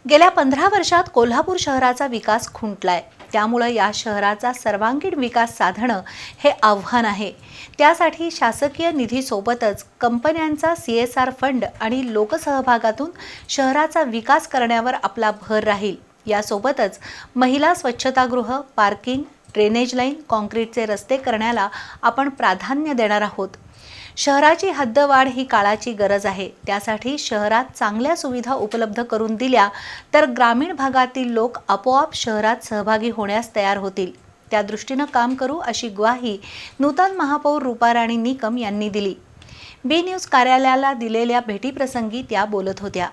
गेल्या 15 वर्षात कोल्हापूर शहराचा विकास खुंटलाय। त्यामुळे या शहराचा सर्वांगीण विकास साधणं हे आव्हान आहे। त्यासाठी शासकीय निधीसोबतच कंपन्यांचा CSR फंड आणि लोकसहभागातून शहराचा विकास करण्यावर आपला भर राहील। यासोबतच महिला स्वच्छतागृह, पार्किंग, ड्रेनेज लाईन, काँक्रीटचे रस्ते करण्याला आपण प्राधान्य देणार आहोत। शहराची हद्दवाढ ही काळाची गरज आहे। त्यासाठी शहरात चांगल्या सुविधा उपलब्ध करून दिल्या तर ग्रामीण भागातील लोक आपोआप शहरात सहभागी होण्यास तयार होतील। त्या दृष्टीने काम करू अशी ग्वाही नूतन महापौर रूपाराणी निकम यांनी दिली। बी न्यूज कार्यालयाला दिलेल्या भेटीप्रसंगी त्या बोलत होत्या।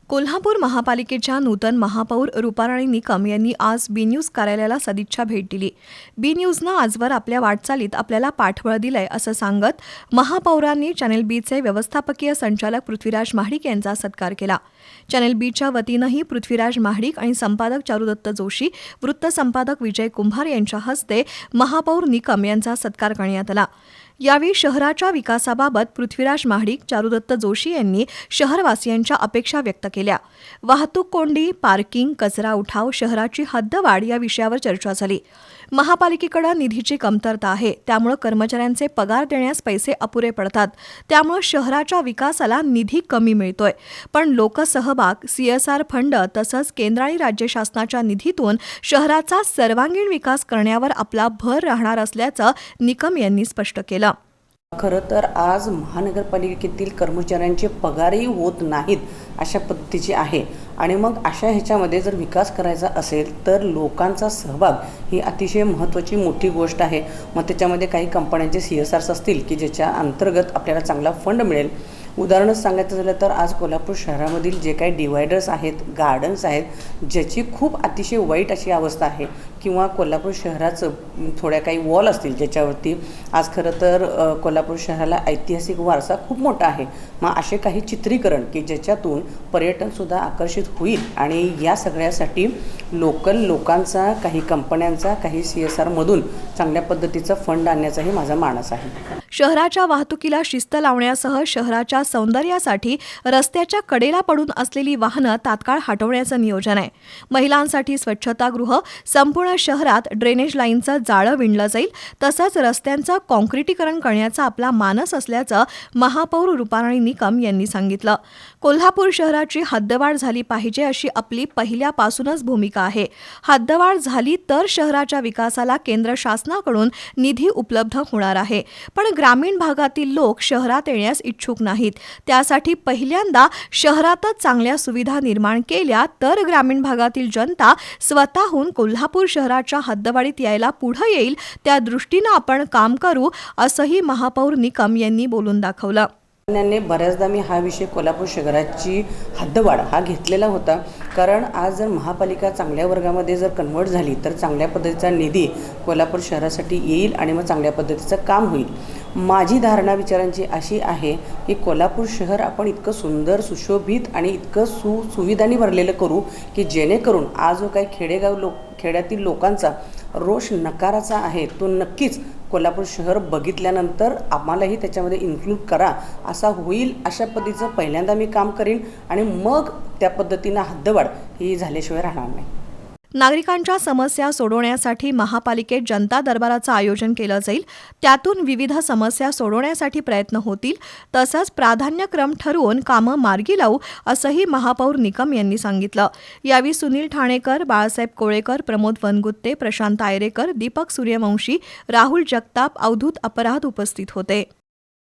कोल्हापूर महापालिकेच्या नूतन महापौर रूपाराणी निकम यांनी आज बी न्यूज कार्यालयाला सदिच्छा भेट दिली। बी न्यूजनं आजवर आपल्या वाटचालीत आपल्याला पाठबळ दिलंय असं सांगत महापौरांनी चॅनेल बीचे व्यवस्थापकीय संचालक पृथ्वीराज महाडिक यांचा सत्कार केला। चॅनेल बीच्या वतीनंही पृथ्वीराज महाडिक आणि संपादक चारुदत्त जोशी, वृत्तसंपादक विजय कुंभार यांच्या हस्ते महापौर निकम यांचा सत्कार करण्यात आला। यावेळी शहराच्या विकासाबाबत पृथ्वीराज महाडिक, चारुदत्त जोशी यांनी शहरवासियांच्या अपेक्षा व्यक्त केल्या। वाहतूक कोंडी, पार्किंग, कचरा उठाव, शहराची हद्दवाढ या विषयावर चर्चा झाली। महापालिकेकडे निधीची कमतरता आहे, त्यामुळे कर्मचाऱ्यांचे पगार देण्यास पैसे अपुरे पडतात। त्यामुळे शहराच्या विकासाला निधी कमी मिळतोय। पण लोकसहभाग, CSR फंड तसंच केंद्र आणि राज्य शासनाच्या निधीतून शहराचा सर्वांगीण विकास करण्यावर आपला भर राहणार असल्याचं निकम यांनी स्पष्ट केलं। खरं तर आज महानगरपालिकेतील कर्मचाऱ्यांचे पगारही होत नाहीत अशा पद्धतीची आहे आणि मग अशा ह्याच्यामध्ये जर विकास करायचा असेल तर लोकांचा सहभाग ही अतिशय महत्त्वाची मोठी गोष्ट आहे। मग त्याच्यामध्ये काही कंपन्यांचे CSRs असतील की ज्याच्या अंतर्गत आपल्याला चांगला फंड मिळेल। उदाहरणच सांगायचं झालं तर आज कोल्हापूर शहरामधील जे काही डिवायडर्स आहेत, गार्डन्स आहेत, ज्याची खूप अतिशय वाईट अशी अवस्था आहे, किंवा कोल्हापूर शहराचं थोड्या काही वॉल असतील ज्याच्यावरती आज खरं तर कोल्हापूर शहराला ऐतिहासिक वारसा खूप मोठा आहे। मग असे काही चित्रीकरण की ज्याच्यातून पर्यटनसुद्धा आकर्षित होईल आणि या सगळ्यासाठी लोकल लोकांचा, काही कंपन्यांचा, काही CSRमधून चांगल्या पद्धतीचा फंड आणण्याचाही माझा मानस आहे। शहराच्या वाहतुकीला शिस्त लावण्यासह शहराच्या सौंदर्यासाठी रस्त्याच्या कडेला पडून असलेली वाहनं तात्काळ हटवण्याचं नियोजन आहे। महिलांसाठी स्वच्छतागृह, संपूर्ण शहरात ड्रेनेज लाईनचं जाळं विणलं जाईल, तसंच रस्त्यांचं काँक्रिटीकरण करण्याचा आपला मानस असल्याचं महापौर रूपाराणी निकम यांनी सांगितलं। कोल्हापूर शहराची हद्दवाढ झाली पाहिजे अशी आपली पहिल्यापासूनच भूमिका आहे। हद्दवाढ झाली तर शहराच्या विकासाला केंद्र शासनाकडून निधी उपलब्ध होणार आहे। पण ग्रामीण भागातील लोक शहरात येण्यास इच्छुक नाहीत। त्यासाठी पहिल्यांदा शहरातच चांगल्या सुविधा निर्माण केल्या तर ग्रामीण भागातील जनता स्वतःहून कोल्हापूर शहराच्या हद्दवाढीत यायला पुढे येईल। त्या दृष्टीनं आपण काम करू असंही महापौर निकम यांनी बोलून दाखवलं। बऱ्याचदा मी हा विषय कोल्हापूर शहराची हद्दवाढ हा घेतलेला होता, कारण आज जर महापालिका चांगल्या वर्गामध्ये जर कन्वर्ट झाली तर चांगल्या पद्धतीचा निधी कोल्हापूर शहरासाठी येईल आणि मग चांगल्या पद्धतीचं काम होईल। माझी धारणा विचारांची अशी आहे की कोल्हापूर शहर आपण इतकं सुंदर, सुशोभित आणि इतकं सुविधांनी भरलेलं करू की जेणेकरून आज जो काही खेड्यातील लोकांचा रोष नकाराचा आहे तो नक्कीच कोल्हापूर शहर बघितल्यानंतर आम्हालाही त्याच्यामध्ये इन्क्लूड करा असा होईल। अशा पद्धतीचं पहिल्यांदा मी काम करीन आणि मग त्या पद्धतीनं हद्दवाढ ही झाल्याशिवाय राहणार नाही। नागरिकांच्या समस्या सोडवण्यासाठी महापालिकेत जनता दरबाराचं आयोजन केलं जाईल। त्यातून विविध समस्या सोडवण्यासाठी प्रयत्न होतील, तसंच प्राधान्यक्रम ठरवून कामं मार्गी लावू असंही महापौर निकम यांनी सांगितलं। यावेळी सुनील ठाणेकर, बाळासाहेब कोळेकर, प्रमोद वनगुत्ते, प्रशांत आयरेकर, दीपक सूर्यवंशी, राहुल जगताप, अवधूत अपराध उपस्थित होते।